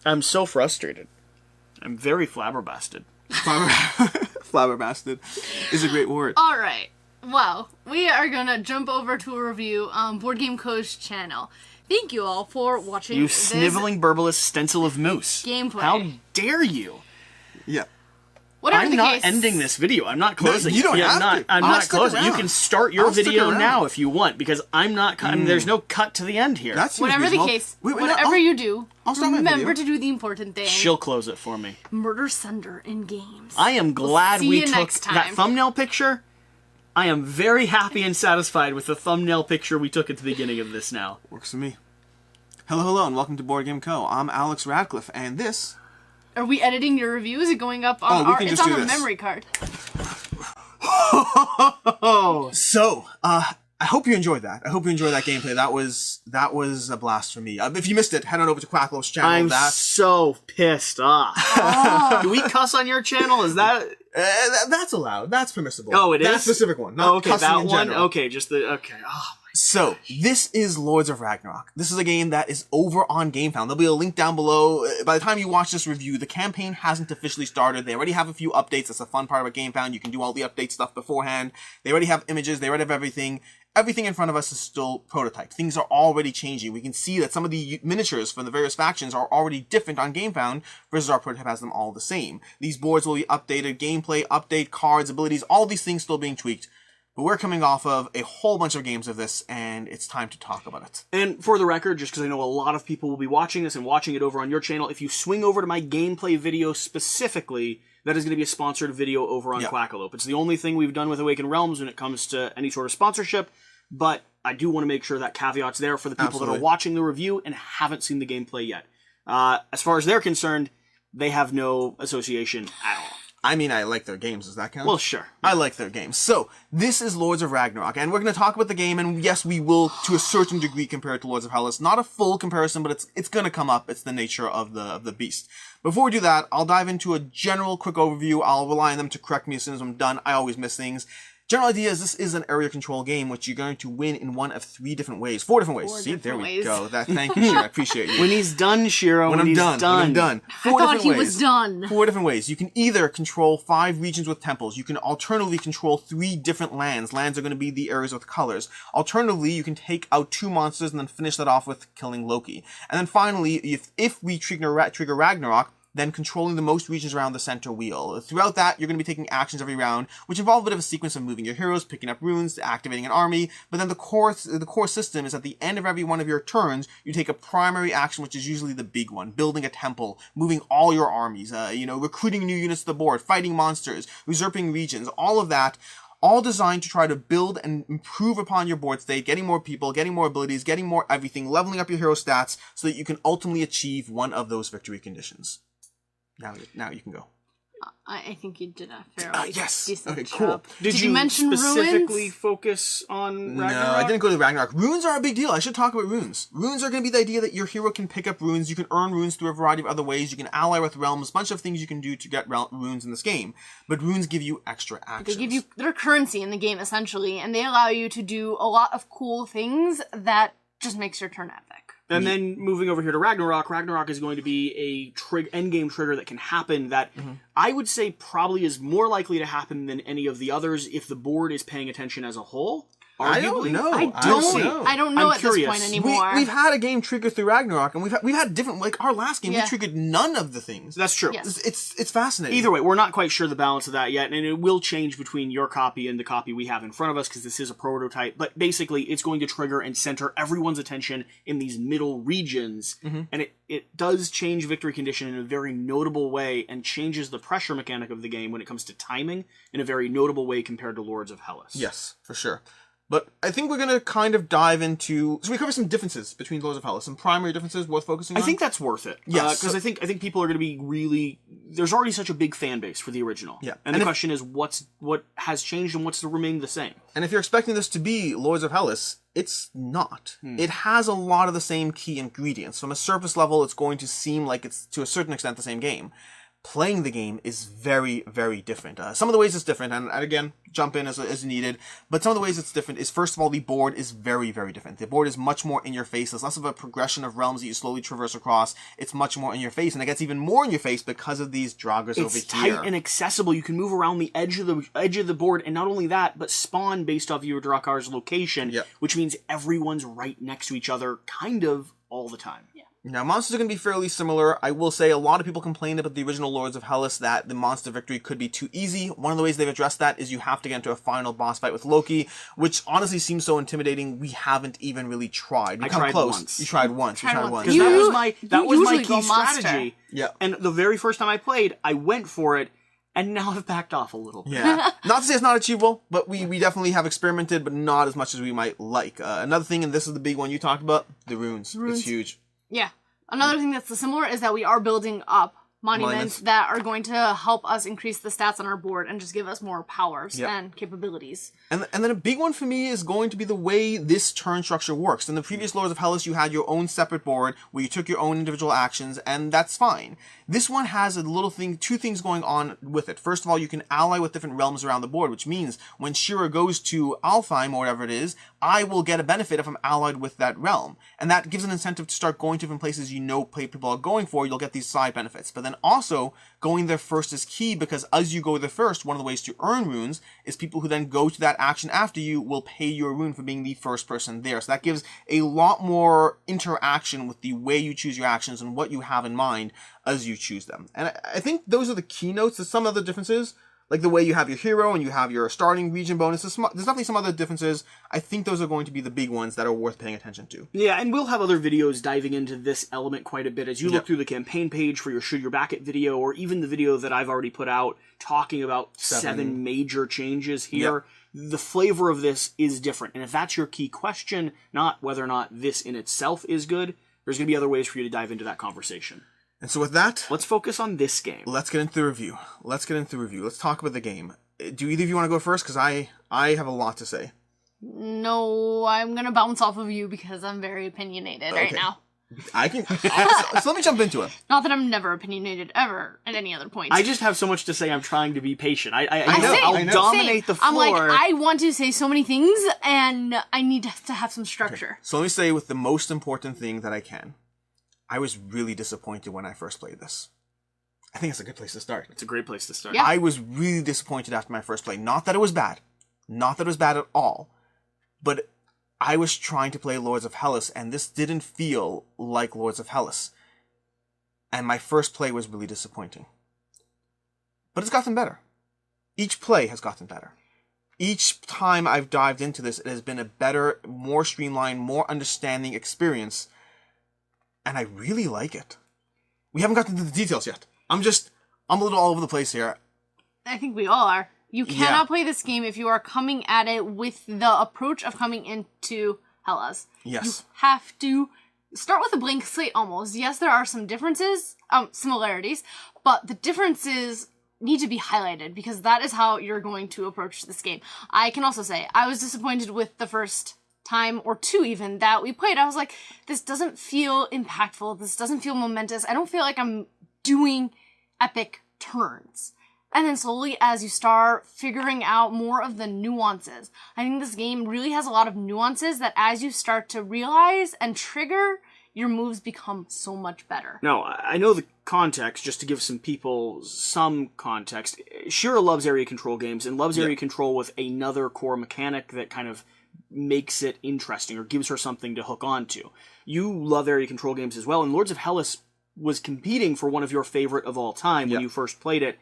I'm so frustrated. I'm very flabbergasted. Flabbergasted is a great word. All right. Well, we are going to jump over to a review on Board Game Co's channel. Thank you all for watching You this sniveling burbless stencil of moose. gameplay. How dare you? Yeah. Whatever I'm the not case, ending this video. I'm not closing you it. don't have to. I'm I'll not stick closing. You around. can start your I'll stick video around. now if you want, because I'm not. I mean, there's no cut to the end here. That seems whatever the reasonable. case, Wait, whatever you do, I'll start my remember video. to do the important thing. She'll close it for me. Murder Sunder in games. I am glad see we you took next time. that thumbnail picture. I am very happy and satisfied with the thumbnail picture we took at the beginning of this now. Works for me. Hello, and welcome to Board Game Co. I'm Alex Radcliffe, and this... Are we editing your review? Is it going up on we our... can It's just on do the this. memory card. So, I hope you enjoyed that. I hope you enjoyed that gameplay. That was a blast for me. If you missed it, head on over to Quacklow's channel. I'm so pissed off. Do we cuss on your channel? Is that... That's allowed. That's permissible. Oh, it is? That specific one. Not okay, cussing that in one? general. Okay, just the... Okay. Oh, So, this is Lords of Ragnarok. This is a game that is over on GameFound. There'll be a link down below. By the time you watch this review, the campaign hasn't officially started. They already have a few updates. That's the fun part about GameFound. You can do all the update stuff beforehand. They already have images. They already have everything. Everything in front of us is still prototype. Things are already changing. We can see that some of the miniatures from the various factions are already different on GameFound versus our prototype has them all the same. These boards will be updated. Gameplay, update, cards, abilities, all these things still being tweaked. But we're coming off of a whole bunch of games of this, and it's time to talk about it. And for the record, just because I know a lot of people will be watching this and watching it over on your channel, if you swing over to my gameplay video specifically, that is going to be a sponsored video over on Quackalope. It's the only thing we've done with Awakened Realms when it comes to any sort of sponsorship, but I do want to make sure that caveat's there for the people that are watching the review and haven't seen the gameplay yet. As far as they're concerned, they have no association at all. I mean, I like their games. Does that count? Well, sure. I like their games. So, this is Lords of Ragnarok, and we're going to talk about the game, and yes, we will, to a certain degree, compare it to Lords of Hellas. Not a full comparison, but it's going to come up. It's the nature of the beast. Before we do that, I'll dive into a general quick overview. I'll rely on them to correct me as soon as I'm done. I always miss things. General idea is this is an area control game, which you're going to win in one of 4 different ways. See, there we go. Thank you, Shiro. I appreciate you. When he's done, Shiro, when he's done. When I'm done. I thought he was done. 4 different ways. You can either control 5 regions with temples. You can alternatively control 3 different lands. Lands are going to be the areas with colors. Alternatively, you can take out 2 monsters and then finish that off with killing Loki. And then finally, if we trigger Ragnarok, then controlling the most regions around the center wheel. Throughout that, you're going to be taking actions every round, which involve a bit of a sequence of moving your heroes, picking up runes, activating an army, but then the core system is at the end of every one of your turns, you take a primary action, which is usually the big one, building a temple, moving all your armies, recruiting new units to the board, fighting monsters, usurping regions, all of that, all designed to try to build and improve upon your board state, getting more people, getting more abilities, getting more everything, leveling up your hero stats, so that you can ultimately achieve one of those victory conditions. Now you can go. I think you did a fairly decent job. Cool. Did you mention specifically ruins? focus on Ragnarok? No, I didn't go to Ragnarok. Runes are a big deal. I should talk about runes. Runes are going to be the idea that your hero can pick up runes. You can earn runes through a variety of other ways. You can ally with realms. A bunch of things you can do to get runes in this game. But runes give you extra actions. They're currency in the game, essentially, and they allow you to do a lot of cool things that just makes your turn epic. And then moving over here to Ragnarok, Ragnarok is going to be a endgame trigger that can happen that I would say probably is more likely to happen than any of the others if the board is paying attention as a whole. I don't know. I don't know at this point anymore. We've had a game trigger through Ragnarok, and we've had different, like our last game, we triggered none of the things. That's true. Yes. It's fascinating. Either way, we're not quite sure the balance of that yet, and it will change between your copy and the copy we have in front of us, because this is a prototype, but basically it's going to trigger and center everyone's attention in these middle regions, and it does change victory condition in a very notable way, and changes the pressure mechanic of the game when it comes to timing in a very notable way compared to Lords of Hellas. Yes, for sure. But I think we're going to kind of dive into... So we cover some differences between Lords of Hellas, some primary differences worth focusing on. I think that's worth it. Yes. Because I think people are going to be really... There's already such a big fan base for the original. Yeah. And the question is, what has changed and what's to remain the same? And if you're expecting this to be Lords of Hellas, it's not. It has a lot of the same key ingredients. From a surface level, it's going to seem like it's, to a certain extent, the same game. playing the game is very, very different. Some of the ways it's different, and again, jump in as needed, but some of the ways it's different is, first of all, the board is very, very different. The board is much more in your face. There's less of a progression of realms that you slowly traverse across. It's much more in your face, and it gets even more in your face because of these draggers over here. It's tight and accessible. You can move around the edge of the board, and not only that, but spawn based off your Drakar's location, which means everyone's right next to each other, kind of all the time. Yeah. Now, monsters are going to be fairly similar. I will say a lot of people complained about the original Lords of Hellas that the monster victory could be too easy. One of the ways they've addressed that is you have to get into a final boss fight with Loki, which honestly seems so intimidating. We haven't even really tried. We come close. Once. You tried once. You tried once. Because that was my key strategy. Yeah. And the very first time I played, I went for it, and now I've backed off a little bit. Yeah. Not to say it's not achievable, but we definitely have experimented, but not as much as we might like. Another thing, and this is the big one you talked about, the runes. It's huge. Yeah. Another thing that's similar is that we are building up monuments that are going to help us increase the stats on our board and just give us more powers and capabilities. And then a big one for me is going to be the way this turn structure works. In the previous Lords of Hellas, you had your own separate board where you took your own individual actions, and that's fine. This one has two things going on with it. First of all, you can ally with different realms around the board, which means when Shira goes to Alfheim or whatever it is, I will get a benefit if I'm allied with that realm. And that gives an incentive to start going to different places you know people are going for. You'll get these side benefits. But then also, going there first is key, because as you go there first, one of the ways to earn runes is people who then go to that action after you will pay you a rune for being the first person there. So that gives a lot more interaction with the way you choose your actions and what you have in mind as you choose them. And I think those are the keynotes. There's some other differences, like the way you have your hero and you have your starting region bonuses. There's definitely some other differences. I think those are going to be the big ones that are worth paying attention to. Yeah, and we'll have other videos diving into this element quite a bit as you look through the campaign page for your Should Your Back It video, or even the video that I've already put out talking about seven major changes here. The flavor of this is different. And if that's your key question, not whether or not this in itself is good, there's going to be other ways for you to dive into that conversation. And so with that, let's focus on this game. Let's get into the review. Let's talk about the game. Do either of you want to go first? Because I have a lot to say. No, I'm going to bounce off of you because I'm very opinionated right now. I can. So let me jump into it. Not that I'm never opinionated ever at any other point. I just have so much to say. I'm trying to be patient. I'll dominate the floor. I'm like, I want to say so many things, and I need to have some structure. Okay. So let me say with the most important thing that I can. I was really disappointed when I first played this. I think it's a good place to start. It's a great place to start. Yeah. I was really disappointed after my first play. Not that it was bad. Not that it was bad at all. But I was trying to play Lords of Hellas, and this didn't feel like Lords of Hellas. And my first play was really disappointing. But it's gotten better. Each play has gotten better. Each time I've dived into this, it has been a better, more streamlined, more understanding experience. And I really like it. We haven't gotten into the details yet. I'm a little all over the place here. I think we all are. You cannot play this game if you are coming at it with the approach of coming into Hellas. Yes. You have to start with a blank slate almost. Yes, there are some similarities, but the differences need to be highlighted because that is how you're going to approach this game. I can also say I was disappointed with the first time or two even that we played. I was like, this doesn't feel impactful. This doesn't feel momentous. I don't feel like I'm doing epic turns. And then slowly as you start figuring out more of the nuances, I think this game really has a lot of nuances that as you start to realize and trigger, your moves become so much better. Now, I know the context, just to give some people some context. Shira loves area control games and loves area control with another core mechanic that kind of makes it interesting or gives her something to hook onto. You love area control games as well, and Lords of Hellas was competing for one of your favorite of all time when you first played it.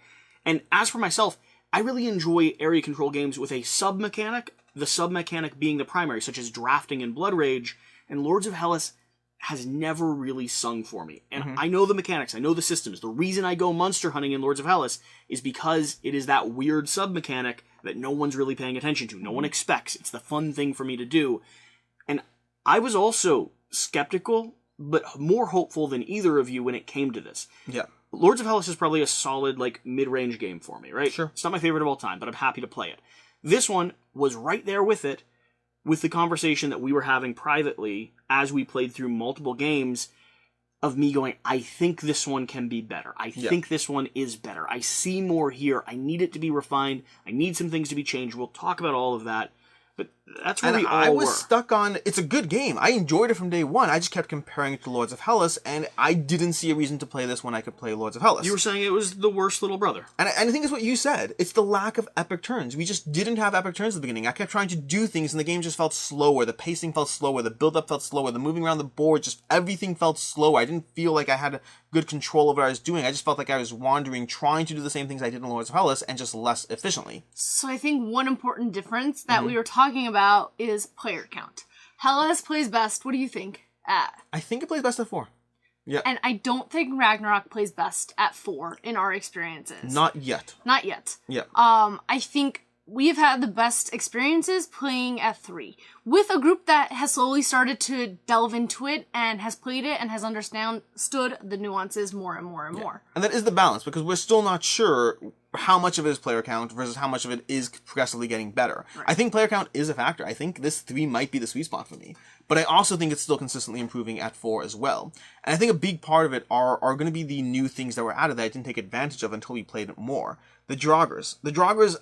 And as for myself, I really enjoy area control games with a sub-mechanic, the sub-mechanic being the primary, such as drafting and Blood Rage, and Lords of Hellas has never really sung for me. And I know the mechanics, I know the systems. The reason I go monster hunting in Lords of Hellas is because it is that weird sub-mechanic that no one's really paying attention to. No one expects. It's the fun thing for me to do. And I was also skeptical, but more hopeful than either of you when it came to this. Yeah. Lords of Hellas is probably a solid, mid-range game for me, right? Sure. It's not my favorite of all time, but I'm happy to play it. This one was right there with it, with the conversation that we were having privately as we played through multiple games of me going, I think this one can be better. I think this one is better. I see more here. I need it to be refined. I need some things to be changed. We'll talk about all of that. But that's where we all I was were. stuck on, it's a good game. I enjoyed it from day one. I just kept comparing it to Lords of Hellas, and I didn't see a reason to play this when I could play Lords of Hellas. You were saying it was the worst little brother. And I think it's what you said. It's the lack of epic turns. We just didn't have epic turns at the beginning. I kept trying to do things, and the game just felt slower. The pacing felt slower. The build-up felt slower. The moving around the board, just everything felt slower. I didn't feel like I had good control over what I was doing. I just felt like I was wandering, trying to do the same things I did in Lords of Hellas, and just less efficiently. So I think one important difference that we were talking about is player count. Hellas plays best. What do you think? At? I think it plays best at 4. Yeah. And I don't think Ragnarok plays best at 4 in our experiences. Not yet. Not yet. Yeah. I think we've had the best experiences playing at 3 with a group that has slowly started to delve into it and has played it and has understood the nuances more and more and more. And that is the balance, because we're still not sure how much of it is player count versus how much of it is progressively getting better. Right. I think player count is a factor. I think this 3 might be the sweet spot for me. But I also think it's still consistently improving at 4 as well. And I think a big part of it are going to be the new things that were added that I didn't take advantage of until we played it more. The Draugrs. The Draugrs,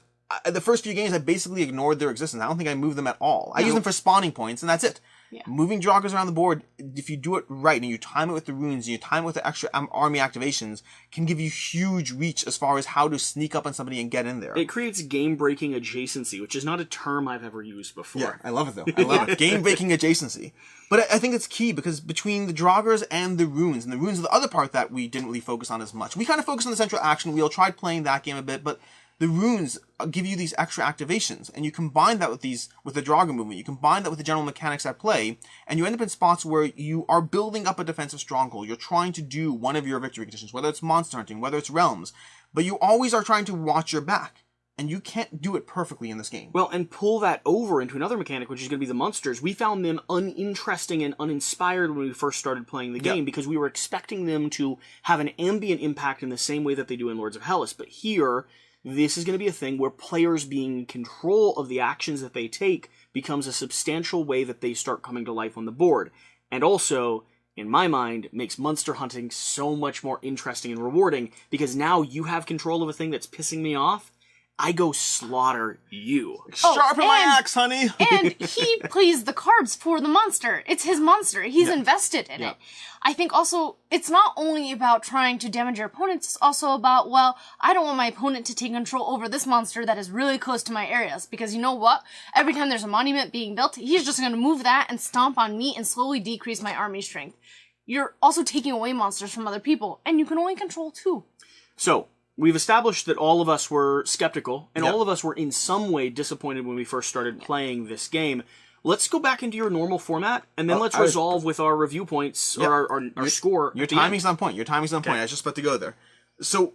the first few games, I basically ignored their existence. I don't think I moved them at all. I use them for spawning points, and that's it. Yeah. Moving Draugrs around the board, if you do it right, and you time it with the runes, and you time it with the extra army activations, can give you huge reach as far as how to sneak up on somebody and get in there. It creates game-breaking adjacency, which is not a term I've ever used before. Yeah, I love it, though. I love it. Game-breaking adjacency. But I think it's key, because between the Draugrs and the runes are the other part that we didn't really focus on as much. We kind of focused on the central action wheel, tried playing that game a bit, but the runes give you these extra activations, and you combine that with the Draugr movement, you combine that with the general mechanics at play, and you end up in spots where you are building up a defensive stronghold. You're trying to do one of your victory conditions, whether it's monster hunting, whether it's realms, but you always are trying to watch your back, and you can't do it perfectly in this game. Well, and pull that over into another mechanic, which is going to be the monsters. We found them uninteresting and uninspired when we first started playing the game, because we were expecting them to have an ambient impact in the same way that they do in Lords of Hellas, but here, this is going to be a thing where players being in control of the actions that they take becomes a substantial way that they start coming to life on the board. And also, in my mind, makes monster hunting so much more interesting and rewarding, because now you have control of a thing that's pissing me off. I go slaughter you. Sharpen my axe, honey! And he plays the cards for the monster. It's his monster. He's invested in it. I think also, it's not only about trying to damage your opponents, it's also about, well, I don't want my opponent to take control over this monster that is really close to my areas, because you know what? Every time there's a monument being built, he's just going to move that and stomp on me and slowly decrease my army strength. You're also taking away monsters from other people, and you can only control 2. So, we've established that all of us were skeptical, and all of us were in some way disappointed when we first started playing this game. Let's go back into your normal format, and then let's resolve with our review points, or our score. Your timing's on point. I was just about to go there. So,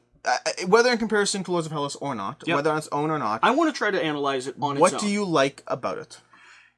whether in comparison to Lords of Hellas or not, whether on its own or not, I want to try to analyze it on its own. What do you like about it?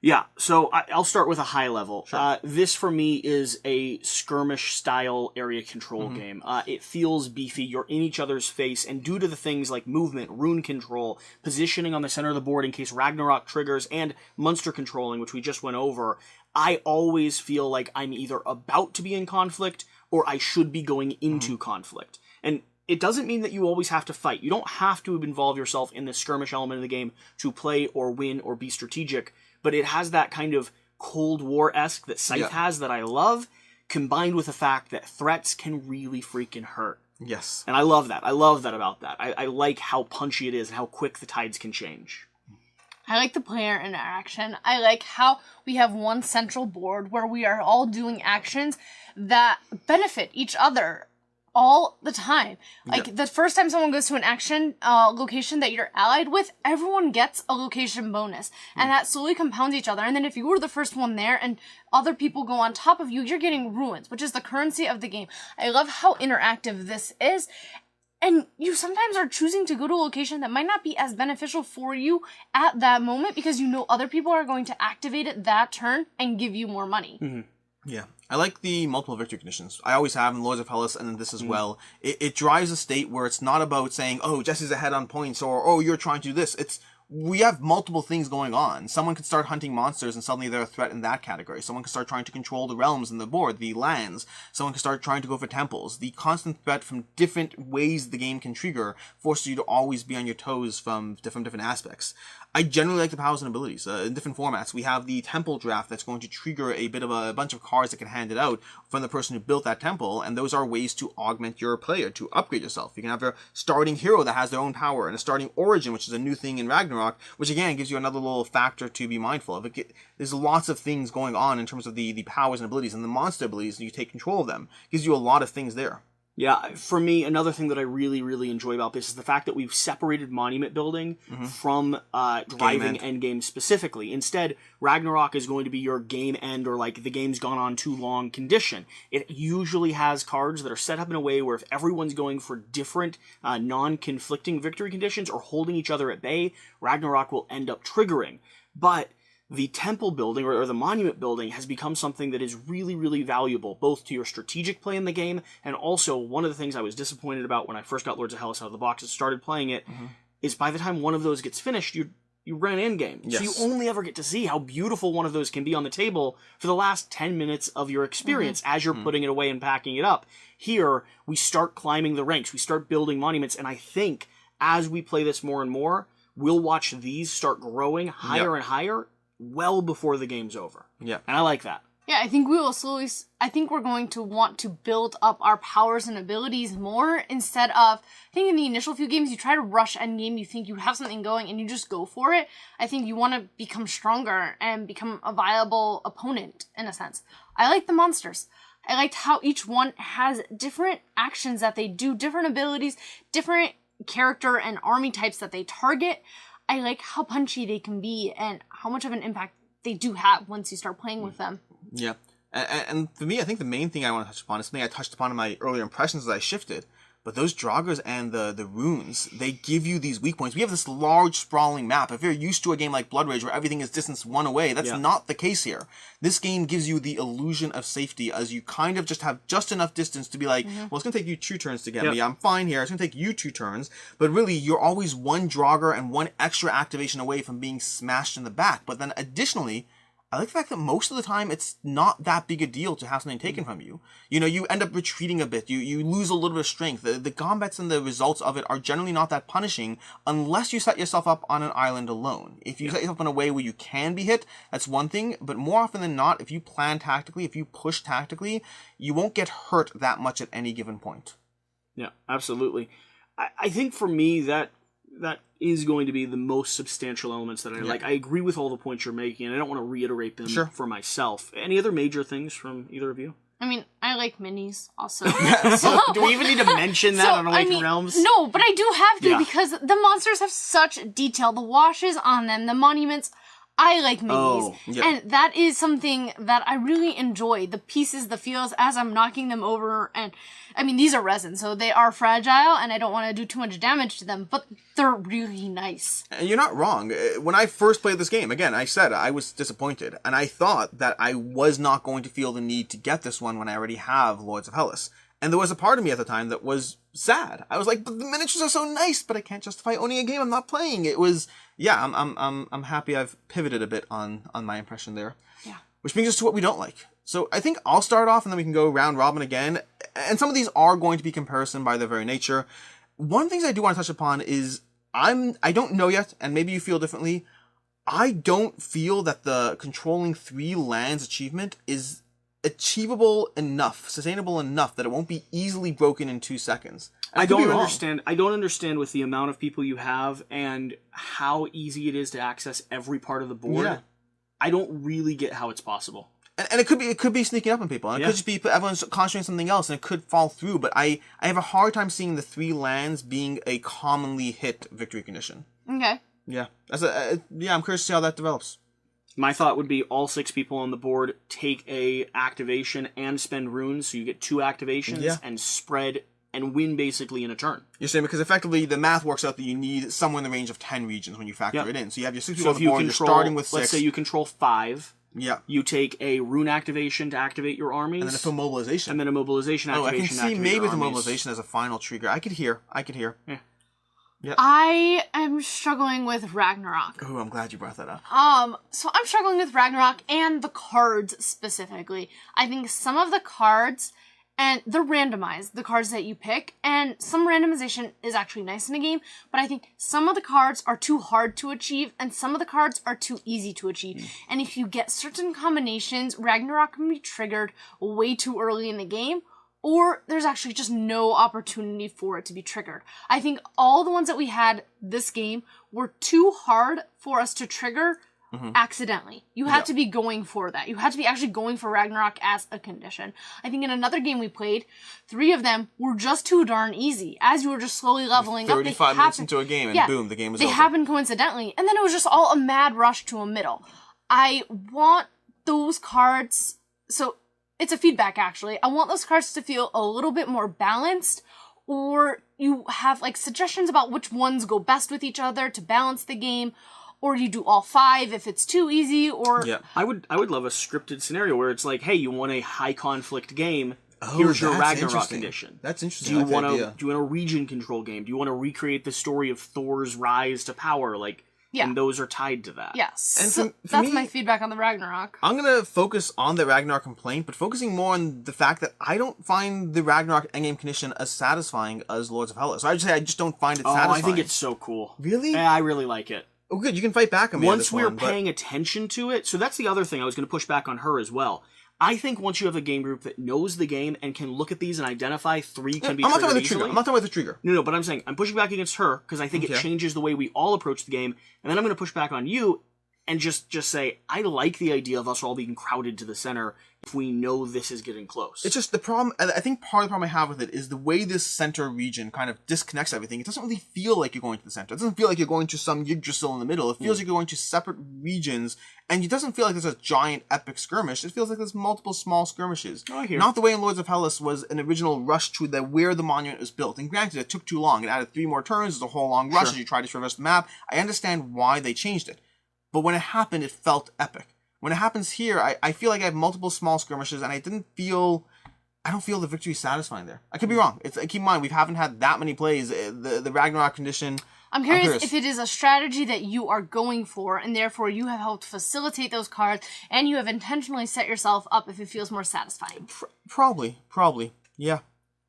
Yeah, so I'll start with a high level. Sure. This, for me, is a skirmish-style area control game. It feels beefy, you're in each other's face, and due to the things like movement, rune control, positioning on the center of the board in case Ragnarok triggers, and monster controlling, which we just went over, I always feel like I'm either about to be in conflict, or I should be going into conflict. And it doesn't mean that you always have to fight. You don't have to involve yourself in the skirmish element of the game to play or win or be strategic, but it has that kind of Cold War-esque that Scythe has that I love, combined with the fact that threats can really freaking hurt. Yes. And I love that. I love that about that. I like how punchy it is and how quick the tides can change. I like the player interaction. I like how we have one central board where we are all doing actions that benefit each other all the time. Like, the first time someone goes to an action location that you're allied with, everyone gets a location bonus. And that slowly compounds each other. And then if you were the first one there and other people go on top of you, you're getting ruins, which is the currency of the game. I love how interactive this is. And you sometimes are choosing to go to a location that might not be as beneficial for you at that moment, because you know other people are going to activate it that turn and give you more money. Yeah. I like the multiple victory conditions. I always have in Lords of Hellas, and in this as well. It drives a state where it's not about saying, oh, Jesse's ahead on points, or, oh, you're trying to do this. It's, we have multiple things going on. Someone could start hunting monsters and suddenly they're a threat in that category. Someone could start trying to control the realms in the board, the lands. Someone could start trying to go for temples. The constant threat from different ways the game can trigger forces you to always be on your toes from different aspects. I generally like the powers and abilities in different formats. We have the temple draft that's going to trigger a bunch of cards that can hand it out from the person who built that temple, and those are ways to augment your player, to upgrade yourself. You can have a starting hero that has their own power, and a starting origin, which is a new thing in Ragnarok, which again gives you another little factor to be mindful of. There's lots of things going on in terms of the powers and abilities, and the monster abilities, and you take control of them. It gives you a lot of things there. Yeah, for me, another thing that I really, really enjoy about this is the fact that we've separated monument building from driving endgame specifically. Instead, Ragnarok is going to be your game end or like the game's gone on too long condition. It usually has cards that are set up in a way where if everyone's going for different non-conflicting victory conditions or holding each other at bay, Ragnarok will end up triggering. But the temple building or the monument building has become something that is really, really valuable, both to your strategic play in the game, and also one of the things I was disappointed about when I first got Lords of Hellas out of the box and started playing it, is by the time one of those gets finished, you ran endgame. Yes. So you only ever get to see how beautiful one of those can be on the table for the last 10 minutes of your experience as you're putting it away and packing it up. Here, we start climbing the ranks, we start building monuments, and I think as we play this more and more, we'll watch these start growing higher and higher well before the game's over. Yeah. And I like that. Yeah, I think we will slowly, I think we're going to want to build up our powers and abilities more instead of, I think in the initial few games, you try to rush endgame, you think you have something going and you just go for it. I think you want to become stronger and become a viable opponent in a sense. I like the monsters. I liked how each one has different actions that they do, different abilities, different character and army types that they target. I like how punchy they can be and how much of an impact they do have once you start playing with them. Yeah. And for me, I think the main thing I want to touch upon is something I touched upon in my earlier impressions as I shifted. But those Draugrs and the runes, they give you these weak points. We have this large, sprawling map. If you're used to a game like Blood Rage where everything is distance one away, that's not the case here. This game gives you the illusion of safety as you kind of just have just enough distance to be like, well, it's going to take you 2 turns to get me. I'm fine here. It's going to take you 2 turns. But really, you're always one Draugr and one extra activation away from being smashed in the back. But then additionally, I like the fact that most of the time it's not that big a deal to have something taken from you. You know, you end up retreating a bit. You lose a little bit of strength. The combats and the results of it are generally not that punishing unless you set yourself up on an island alone. If you set yourself in a way where you can be hit, that's one thing. But more often than not, if you plan tactically, if you push tactically, you won't get hurt that much at any given point. Yeah, absolutely. I think for me that is going to be the most substantial elements that I like. I agree with all the points you're making, and I don't want to reiterate them for myself. Any other major things from either of you? I mean, I like minis also. Do we even need to mention that on Awakened Realms? No, but I do have to because the monsters have such detail. The washes on them, the monuments. I like minis. And that is something that I really enjoy. The pieces, the feels as I'm knocking them over. And I mean, these are resin, so they are fragile and I don't want to do too much damage to them, but they're really nice. And you're not wrong. When I first played this game, again, I said I was disappointed. And I thought that I was not going to feel the need to get this one when I already have Lords of Hellas. And there was a part of me at the time that was sad. I was like, but the miniatures are so nice, but I can't justify owning a game I'm not playing. It was, I'm happy I've pivoted a bit on my impression there. Yeah. Which brings us to what we don't like. So I think I'll start off and then we can go round robin again. And some of these are going to be comparison by their very nature. One of the things I do want to touch upon is I don't know yet, and maybe you feel differently. I don't feel that the controlling 3 lands achievement is achievable enough, sustainable enough that it won't be easily broken in 2 seconds. I don't understand. I don't understand with the amount of people you have and how easy it is to access every part of the board. Yeah. I don't really get how it's possible. And it could be sneaking up on people. And it could just be everyone's concentrating on something else, and it could fall through. But I have a hard time seeing the 3 lands being a commonly hit victory condition. Okay. Yeah, I'm curious to see how that develops. My thought would be all 6 people on the board take a activation and spend runes, so you get 2 activations and spread and win basically in a turn. You're saying because effectively the math works out that you need somewhere in the range of 10 regions when you factor it in. So you have your 6 people on the board, you're starting with 6. Let's say you control 5. Yeah. You take a rune activation to activate your armies. And then a mobilization. And then a mobilization activation. I can see maybe the mobilization as a final trigger. I could hear. Yeah. Yep. I am struggling with Ragnarok. Oh, I'm glad you brought that up. So I'm struggling with Ragnarok and the cards specifically. I think some of the cards, and they're randomized, the cards that you pick, and some randomization is actually nice in a game, but I think some of the cards are too hard to achieve, and some of the cards are too easy to achieve. And if you get certain combinations, Ragnarok can be triggered way too early in the game, or there's actually just no opportunity for it to be triggered. I think all the ones that we had this game were too hard for us to trigger accidentally. You had to be going for that. You had to be actually going for Ragnarok as a condition. I think in another game we played, 3 of them were just too darn easy. As you were just slowly leveling up, 35 minutes into a game, and boom, the game was over. They happened coincidentally, and then it was just all a mad rush to a middle. I want those cards, so it's a feedback actually. I want those cards to feel a little bit more balanced, or you have like suggestions about which ones go best with each other to balance the game, or you do all 5 if it's too easy, or... Yeah, I would love a scripted scenario where it's like, hey, you want a high conflict game, here's your Ragnarok condition. That's interesting. Do you want a region control game? Do you want to recreate the story of Thor's rise to power? Like, and those are tied to that. Yes. And so for that's me, my feedback on the Ragnarok. I'm going to focus on the Ragnarok complaint, but focusing more on the fact that I don't find the Ragnarok endgame condition as satisfying as Lords of Hellas. So I just don't find it satisfying. I think it's so cool. Really? Yeah, I really like it. Oh, good. You can fight back on me. Once we're paying attention to it, so that's the other thing I was going to push back on her as well. I think once you have a game group that knows the game and can look at these and identify 3 can be I'm not talking triggered about the easily. trigger. I'm not talking about the trigger. No, but I'm saying I'm pushing back against her because I think it changes the way we all approach the game, and then I'm going to push back on you and just say I like the idea of us all being crowded to the center if we know this is getting close. It's just the problem. I think part of the problem I have with it is the way this center region kind of disconnects everything. It doesn't really feel like you're going to the center. It doesn't feel like you're going to some Yggdrasil in the middle. It feels like you're going to separate regions, and it doesn't feel like there's a giant epic skirmish. It feels like there's multiple small skirmishes. Oh, I hear. Not the way in Lords of Hellas was an original rush to where the monument was built. And granted, it took too long. It added 3 more turns. It was a whole long rush as you tried to traverse the map. I understand why they changed it. But when it happened, it felt epic. When it happens here, I feel like I have multiple small skirmishes, and I don't feel the victory satisfying there. I could be wrong. Keep in mind, we haven't had that many plays. The Ragnarok condition... I'm curious if it is a strategy that you are going for, and therefore you have helped facilitate those cards, and you have intentionally set yourself up if it feels more satifying. Probably. Yeah.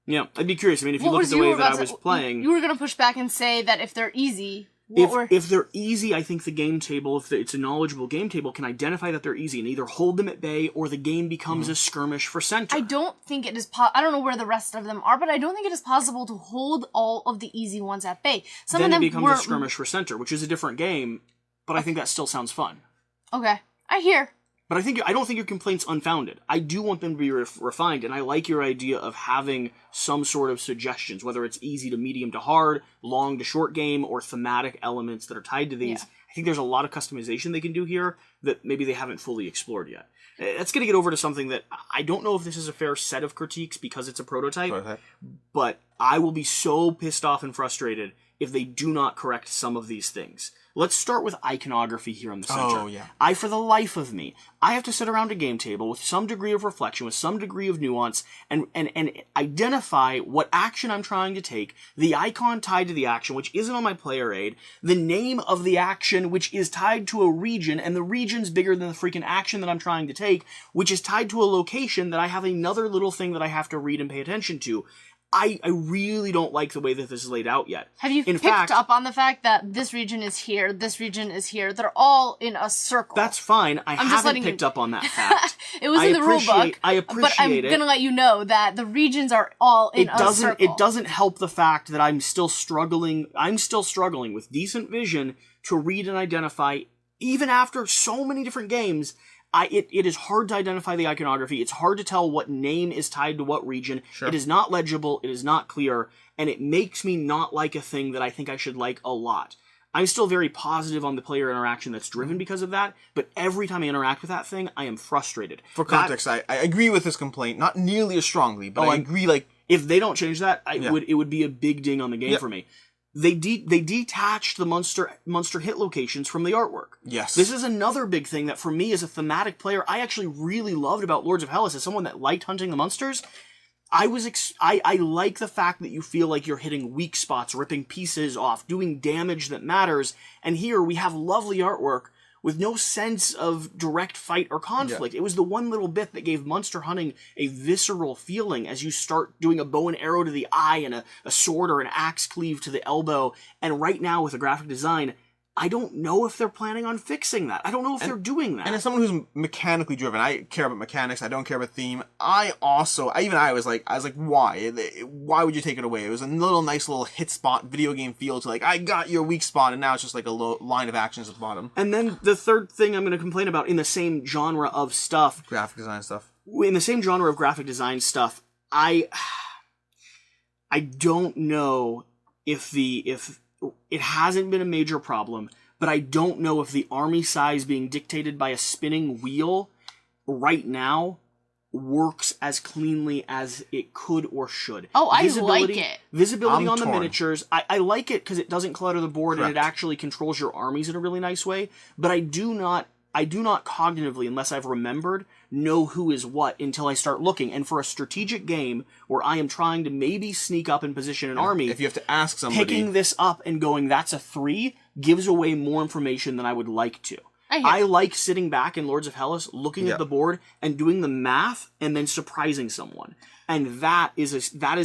Yeah, I'd be curious. I mean, if you look at the way that I was playing... You were going to push back and say that if they're easy... If they're easy, I think the game table, if it's a knowledgeable game table, can identify that they're easy and either hold them at bay or the game becomes a skirmish for center. I don't think it is I don't know where the rest of them are, but I don't think it is possible to hold all of the easy ones at bay. Some then of them it becomes a skirmish for center, which is a different game, but I think that still sounds fun. Okay, I hear. But I don't think your complaint's unfounded. I do want them to be refined, and I like your idea of having some sort of suggestions, whether it's easy to medium to hard, long to short game, or thematic elements that are tied to these. Yeah. I think there's a lot of customization they can do here that maybe they haven't fully explored yet. That's going to get over to something that I don't know if this is a fair set of critiques because it's a prototype, but I will be so pissed off and frustrated if they do not correct some of these things. Let's start with iconography here in the center. Oh, yeah. For the life of me, I have to sit around a game table with some degree of reflection, with some degree of nuance, and identify what action I'm trying to take, the icon tied to the action, which isn't on my player aid, the name of the action, which is tied to a region, and the region's bigger than the freaking action that I'm trying to take, which is tied to a location that I have another little thing that I have to read and pay attention to. I really don't like the way that this is laid out yet. Have you picked up on the fact that this region is here, this region is here? They're all in a circle. That's fine. I haven't picked up on that fact. It was in the rule book. I appreciate it. But I'm going to let you know that the regions are all in a circle. It doesn't help the fact that I'm still struggling with decent vision to read and identify, even after so many different games. It is hard to identify the iconography. It's hard to tell what name is tied to what region. Sure. It is not legible. It is not clear. And it makes me not like a thing that I think I should like a lot. I'm still very positive on the player interaction that's driven because of that, but every time I interact with that thing, I am frustrated. For context, I agree with this complaint, not nearly as strongly, but I agree, like... If they don't change that, it would be a big ding on the game for me. They detached the monster hit locations from the artwork. Yes. This is another big thing that for me as a thematic player, I actually really loved about Lords of Hellas. As someone that liked hunting the monsters, I like the fact that you feel like you're hitting weak spots, ripping pieces off, doing damage that matters. And here we have lovely artwork with no sense of direct fight or conflict. It was the one little bit that gave monster hunting a visceral feeling as you start doing a bow and arrow to the eye and a sword or an axe cleave to the elbow. And right now with the graphic design, I don't know if they're planning on fixing that. I don't know if they're doing that. And as someone who's mechanically driven, I care about mechanics. I don't care about theme. I was like, why? Why would you take it away? It was a nice little hit spot video game feel to like, I got your weak spot, and now it's just like a line of actions at the bottom. And then the third thing I'm going to complain about in the same genre of stuff, graphic design stuff. In the same genre of graphic design stuff, I don't know if it hasn't been a major problem, but I don't know if the army size being dictated by a spinning wheel right now works as cleanly as it could or should. Oh, I like it. Visibility on the torn. miniatures. I like it because it doesn't clutter the board and it actually controls your armies in a really nice way, but I do not cognitively, unless I've remembered, know who is what until I start looking. And for a strategic game where I am trying to maybe sneak up and position an army, if you have to ask somebody, picking this up and going, that's a 3, gives away more information than I would like to. I like sitting back in Lords of Hellas, looking at the board and doing the math and then surprising someone. And that is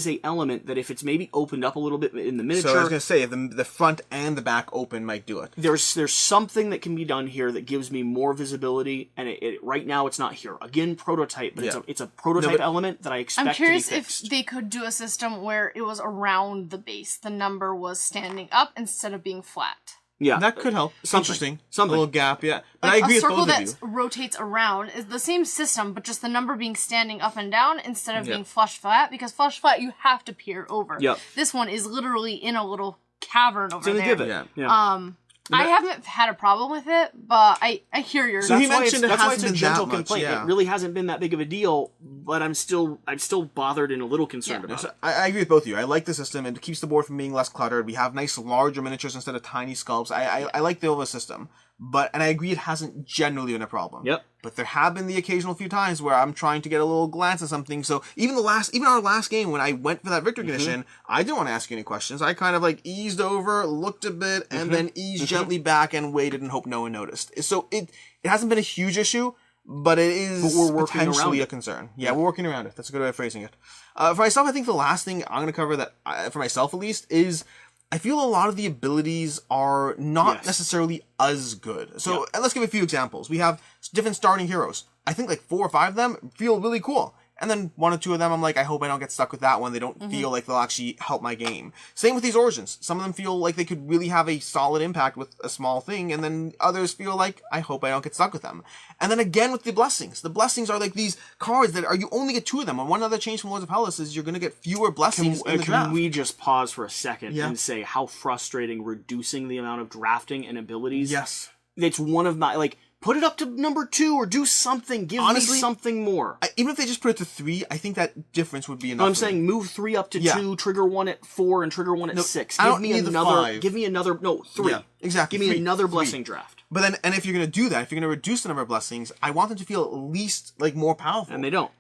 a element that if it's maybe opened up a little bit in the miniature... So I was going to say, if the front and the back open might do it. There's something that can be done here that gives me more visibility, and right now it's not here. Again, prototype, but it's a prototype element that I expect to be fixed. I'm curious if they could do a system where it was around the base. The number was standing up instead of being flat. Yeah, that could help. Something. A little gap, yeah. But I agree with both of you. A circle that rotates around is the same system, but just the number being standing up and down instead of being flush flat, because flush flat, you have to peer over. Yep. This one is literally in a little cavern over there. Divot. Yeah. I haven't had a problem with it, but I hear your... So he mentioned that's why hasn't it's a been gentle that much, complaint. yeah. It really hasn't been that big of a deal, but I'm still bothered and a little concerned about it. I agree with both of you. I like the system. It keeps the board from being less cluttered. We have nice larger miniatures instead of tiny sculpts. I like the overall system. And I agree it hasn't generally been a problem. Yep. But there have been the occasional few times where I'm trying to get a little glance at something. So even our last game when I went for that victory condition, I didn't want to ask you any questions. I kind of like eased over, looked a bit, and then eased gently back and waited and hoped no one noticed. So it hasn't been a huge issue, but it is potentially a concern. Yeah, we're working around it. That's a good way of phrasing it. For myself, I think the last thing I'm going to cover that, for myself at least, is I feel a lot of the abilities are not necessarily as good. So let's give a few examples. We have different starting heroes. I think like 4 or 5 of them feel really cool. And then 1 or 2 of them, I'm like, I hope I don't get stuck with that one. They don't feel like they'll actually help my game. Same with these origins. Some of them feel like they could really have a solid impact with a small thing. And then others feel like, I hope I don't get stuck with them. And then again with the blessings. The blessings are like these cards that you only get 2 of them. And one other change from Lords of Hellas is you're going to get fewer blessings in the draft. Can we just pause for a second and say how frustrating reducing the amount of drafting and abilities? Yes. It's one of my, put it up to number 2 or do something. Give me something more. Even if they just put it to 3, I think that difference would be enough. No, I'm saying move 3 up to 2, trigger 1 at 4, and trigger 1 at 6. Give me another. Give me another. No, 3. Yeah, exactly. Give me another blessing draft. But then, and if you're going to do that, if you're going to reduce the number of blessings, I want them to feel at least more powerful. And they don't.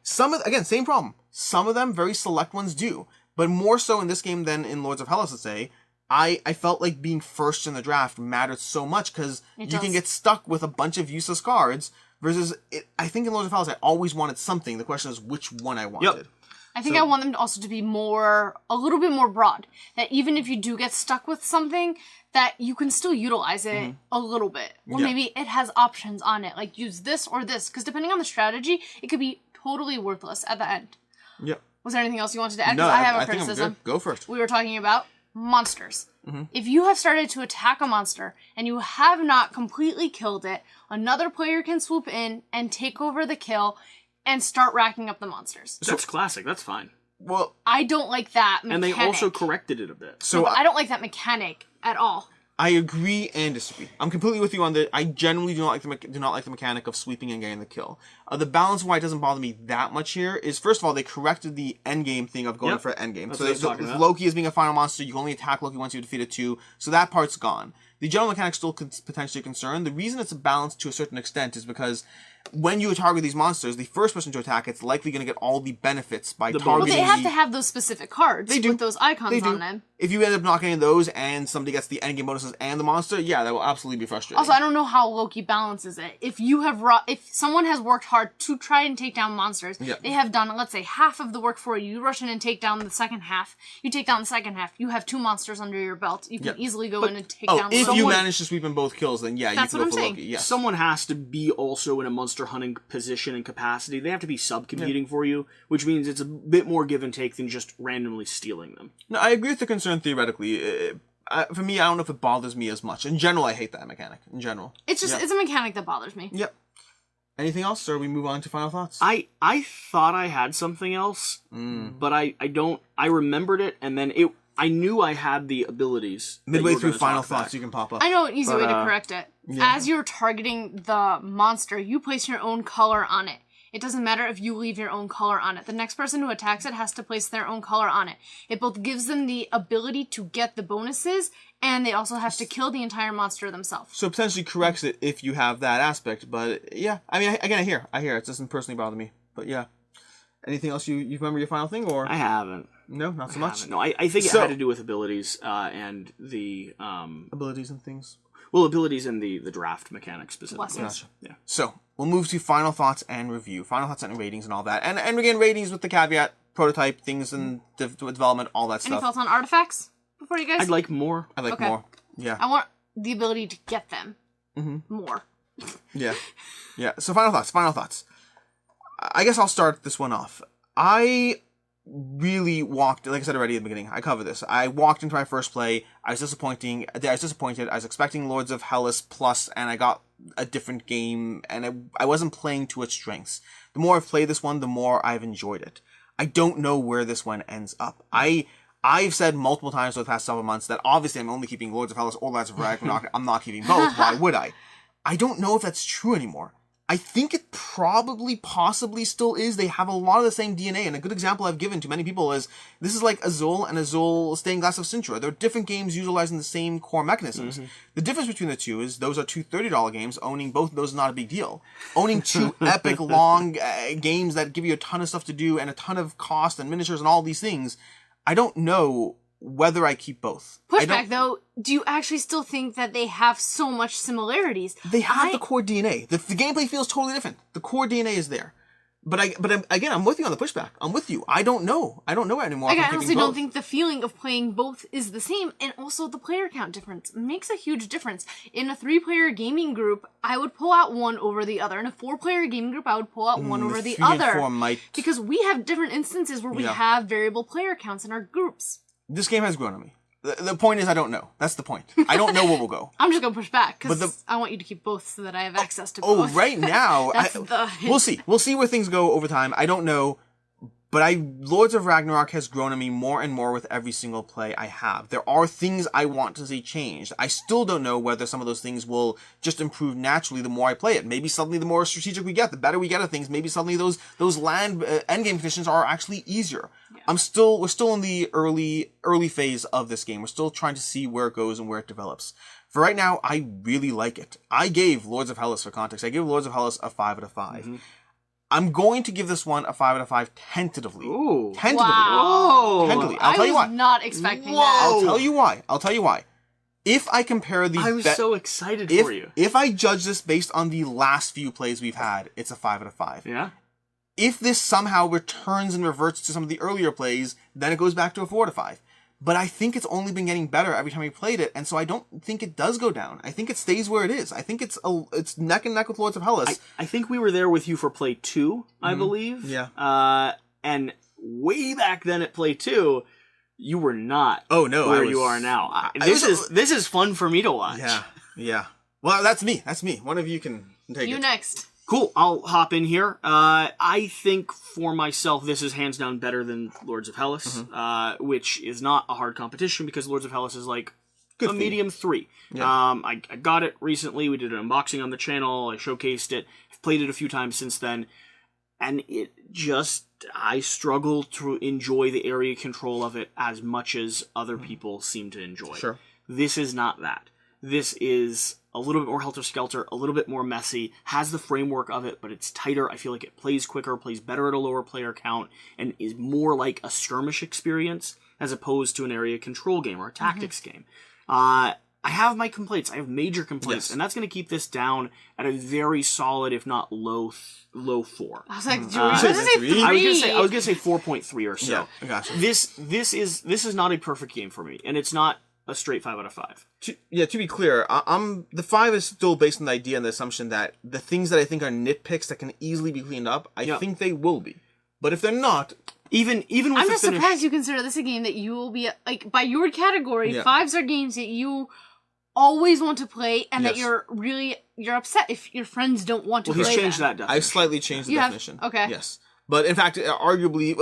Again, same problem. Some of them, very select ones, do, but more so in this game than in Lords of Hellas. Let's say. I felt like being first in the draft mattered so much because you can get stuck with a bunch of useless cards versus I think in Lords of Hellas I always wanted something. The question is which one I wanted. Yep. I think I want them also to be a little bit more broad. That even if you do get stuck with something, that you can still utilize it a little bit. Or maybe it has options on it, like use this or this. Because depending on the strategy, it could be totally worthless at the end. Yep. Was there anything else you wanted to add? No, I have a criticism. criticism. Think I'm good. Go first. We were talking about monsters. If you have started to attack a monster and you have not completely killed it, another player can swoop in and take over the kill and start racking up the monsters. That's classic. That's fine. Well, I don't like that mechanic. And they also corrected it a bit. So I don't like that mechanic at all. I agree and disagree. I'm completely with you on that. I generally do not like the mechanic of sweeping and getting the kill. The balance why it doesn't bother me that much here is, first of all, they corrected the endgame thing of going for endgame. That's So what I was talking about. Loki as being a final monster, you can only attack Loki once you defeat a 2, so that part's gone. The general mechanic's still potentially a concern. The reason it's balanced to a certain extent is because when you target these monsters, the first person to attack, it's likely going to get all the benefits by The targeting But they have to have those specific cards with those icons on them. If you end up not getting those and somebody gets the endgame bonuses and the monster, yeah, that will absolutely be frustrating. Also, I don't know how Loki balances it. If someone has worked hard to try and take down monsters, they have done, let's say, half of the work for you. You rush in and take down the second half. You take down the second half. You have 2 monsters under your belt. You can easily go in and take down if someone. you manage to sweep in both kills, then yeah, That's you can what go I'm for saying. Loki. Yes. Someone has to be also in a monster hunting position and capacity. They have to be sub-competing for you, which means it's a bit more give and take than just randomly stealing them. No, I agree with the concern theoretically. For me, I don't know if it bothers me as much. In general, I hate that mechanic. In general. It's just, it's a mechanic that bothers me. Yep. Anything else, or we move on to final thoughts? I thought I had something else, but I don't. I remembered it, and then I knew I had the abilities. Midway through final thoughts, you can pop up. I know an easy way to correct it. As you're targeting the monster, you place your own color on it. It doesn't matter if you leave your own color on it. The next person who attacks it has to place their own color on it. It both gives them the ability to get the bonuses, and they also have to kill the entire monster themselves. So potentially corrects it if you have that aspect, but yeah. I mean, again, I hear it. It doesn't personally bother me, but yeah. Anything else you remember your final thing, or? I haven't. No, not so much. No, I think it had to do with abilities and the abilities and things. Well, abilities and the draft mechanics specifically. Gotcha. Yeah. So we'll move to final thoughts and review, final thoughts and ratings and all that, and again ratings with the caveat, prototype things and development, all that Any stuff. thoughts on artifacts before you guys? I'd like more. I like more. Yeah. I want the ability to get them more. Yeah. Yeah. So final thoughts. I guess I'll start this one off. I really walked, like I said already at the beginning, I covered this. I walked into my first play, I was disappointed, I was expecting Lords of Hellas Plus, and I got a different game, and I wasn't playing to its strengths. The more I've played this one, the more I've enjoyed it. I don't know where this one ends up. I've said multiple times over the past several months that obviously I'm only keeping Lords of Hellas or Lords of Ragnarok. I'm not keeping both. Why would I? I don't know if that's true anymore. I think it possibly still is. They have a lot of the same DNA, and a good example I've given to many people is, this is like Azul and Azul Stained Glass of Sintra. They're different games utilizing the same core mechanisms. The difference between the two is those are two $30 games. Owning both of those is not a big deal. Owning 2 epic, long games that give you a ton of stuff to do and a ton of cost and miniatures and all these things, I don't know whether I keep both. Pushback, though, do you actually still think that they have so much similarities? They have the core DNA. The gameplay feels totally different. The core DNA is there. But again, I'm with you on the pushback. I'm with you. I don't know anymore. I honestly don't think the feeling of playing both is the same, and also the player count difference makes a huge difference. In a 3-player gaming group, I would pull out one over the other. In a 4-player gaming group, I would pull out one over the 3 and other. 4 might... Because we have different instances where we have variable player counts in our groups. This game has grown on me. The point is, I don't know. That's the point. I don't know where we'll go. I'm just gonna push back because I want you to keep both so that I have access to both. Oh, right now, we'll see. We'll see where things go over time. I don't know, but Lords of Ragnarok has grown on me more and more with every single play I have. There are things I want to see changed. I still don't know whether some of those things will just improve naturally the more I play it. Maybe suddenly the more strategic we get, the better we get at things. Maybe suddenly those land endgame conditions are actually easier. Yeah. We're still in the early phase of this game. We're still trying to see where it goes and where it develops. For right now, I really like it. I gave Lords of Hellas, for context, I gave Lords of Hellas a 5 out of 5. Mm-hmm. I'm going to give this one a 5 out of 5 tentatively. Ooh. Tentatively. Wow. Tentatively. I'll tell you why. I was not expecting that. I'll tell you why. If I compare the... I'm so excited for you. If I judge this based on the last few plays we've had, it's a 5 out of 5. Yeah? If this somehow returns and reverts to some of the earlier plays, then it goes back to a 4 out of 5. But I think it's only been getting better every time we played it, and so I don't think it does go down. I think it stays where it is. I think it's neck and neck with Lords of Hellas. I think we were there with you for play 2, I believe. Yeah. And way back then at play 2, you were not. Oh no, where you are now. This is fun for me to watch. Yeah. Well, that's me. One of you can take it. You next. Cool, I'll hop in here. I think for myself, this is hands down better than Lords of Hellas, which is not a hard competition because Lords of Hellas is like Good a for you. medium 3. Yeah. I got it recently. We did an unboxing on the channel. I showcased it. I've played it a few times since then. And it just, I struggle to enjoy the area control of it as much as other people seem to enjoy. Sure. This is not that. This is a little bit more helter-skelter, a little bit more messy, has the framework of it, but it's tighter. I feel like it plays quicker, plays better at a lower player count, and is more like a skirmish experience as opposed to an area control game or a tactics game. I have my complaints. I have major complaints, and that's going to keep this down at a very solid, if not low 4. I was like, George, what does it say 3? I was gonna say 4.3 or so. Yeah, I gotcha. This is not a perfect game for me, and it's not a straight 5 out of 5. To be clear, the 5 is still based on the idea and the assumption that the things that I think are nitpicks that can easily be cleaned up, I think they will be. But if they're not, even with I'm just surprised you consider this a game that you will be like by your category. 5s are games that you always want to play, and that you're upset if your friends don't want to play. Well, he's changed that definition. I've slightly changed the definition. Okay. Yes, but in fact, arguably,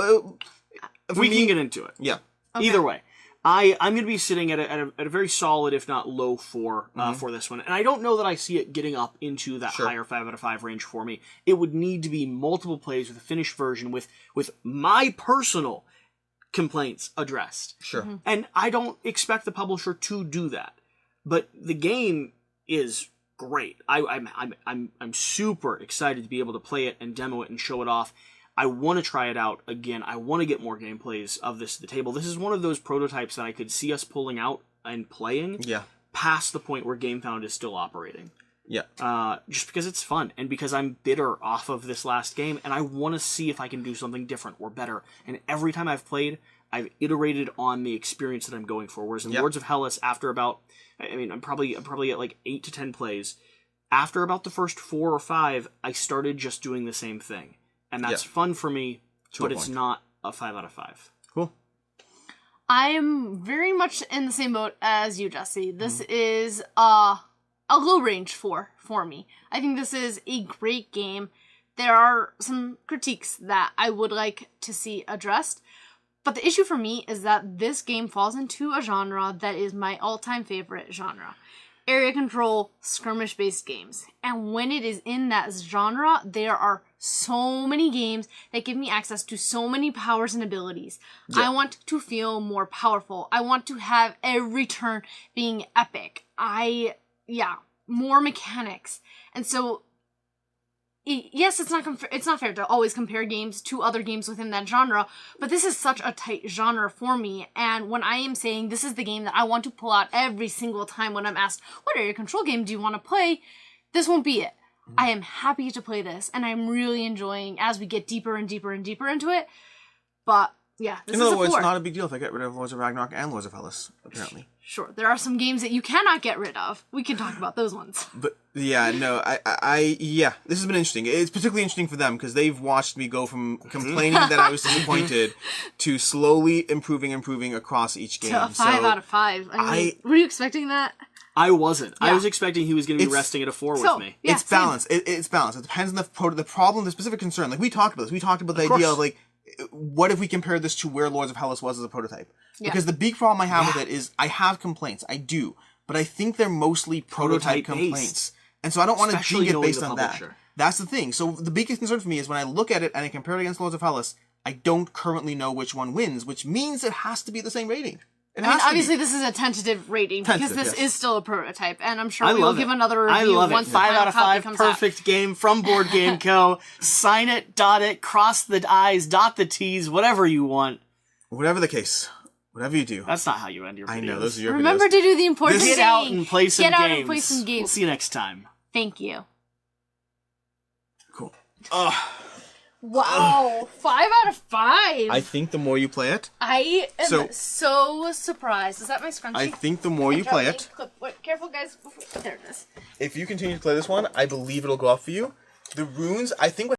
we can get into it. Yeah. Okay. Either way, I'm going to be sitting at a very solid, if not low 4 for this one, and I don't know that I see it getting up into that higher 5 out of 5 range for me. It would need to be multiple plays with a finished version with my personal complaints addressed. Sure. And I don't expect the publisher to do that. But the game is great. I'm super excited to be able to play it and demo it and show it off. I want to try it out again. I want to get more gameplays of this to the table. This is one of those prototypes that I could see us pulling out and playing past the point where GameFound is still operating. Yeah. Just because it's fun and because I'm bitter off of this last game and I want to see if I can do something different or better. And every time I've played, I've iterated on the experience that I'm going for. Whereas in Lords of Hellas, after about, I'm probably at like 8 to 10 plays. After about the first 4 or 5, I started just doing the same thing. And that's fun for me, but it's not a 5 out of 5. Cool. I'm very much in the same boat as you, Jesse. This is a low range 4 for me. I think this is a great game. There are some critiques that I would like to see addressed. But the issue for me is that this game falls into a genre that is my all-time favorite genre. Area control, skirmish-based games. And when it is in that genre, there are so many games that give me access to so many powers and abilities. Yeah. I want to feel more powerful. I want to have every turn being epic. More mechanics. And so, yes, it's not fair to always compare games to other games within that genre, but this is such a tight genre for me, and when I am saying this is the game that I want to pull out every single time when I'm asked, what area control game do you want to play, this won't be it. I am happy to play this, and I'm really enjoying as we get deeper and deeper and deeper into it, but yeah, this is a 4. In other words, it's not a big deal if I get rid of Lords of Ragnarok and Lords of Hellas, apparently. Sure, there are some games that you cannot get rid of. We can talk about those ones. But yeah, no, this has been interesting. It's particularly interesting for them because they've watched me go from complaining that I was disappointed to slowly improving across each game. To a 5 out of 5. I mean, were you expecting that? I wasn't. Yeah. I was expecting he was going to be resting at a 4 with me. Yeah, it's balanced. It's balanced. It depends on the problem, the specific concern. Like we talked about this. We talked about the idea of like, what if we compare this to where Lords of Hellas was as a prototype? Yeah. Because the big problem I have with it is I have complaints. I do. But I think they're mostly prototype complaints. And so I don't want to jig it based on that. That's the thing. So the biggest concern for me is when I look at it and I compare it against Lords of Hellas, I don't currently know which one wins, which means it has to be the same rating. Obviously this is a tentative rating because this is still a prototype, and I'm sure we will give another review. I love once it. The 5 out of 5, perfect out. Game from Board Game Co. Sign it, dot it, cross the I's, dot the T's, whatever you want. Whatever the case, whatever you do. That's not how you end your videos. I know, those are your Remember videos. to do the important thing. Get out and play some games. Get out and play some games. We'll see you next time. Thank you. Cool. Wow, 5 out of 5. I think the more you play it, I am so surprised. Is that my scrunchie? I think the more you play it, Wait, careful, guys. There it is. If you continue to play this one, I believe it'll go up for you. The runes, I think.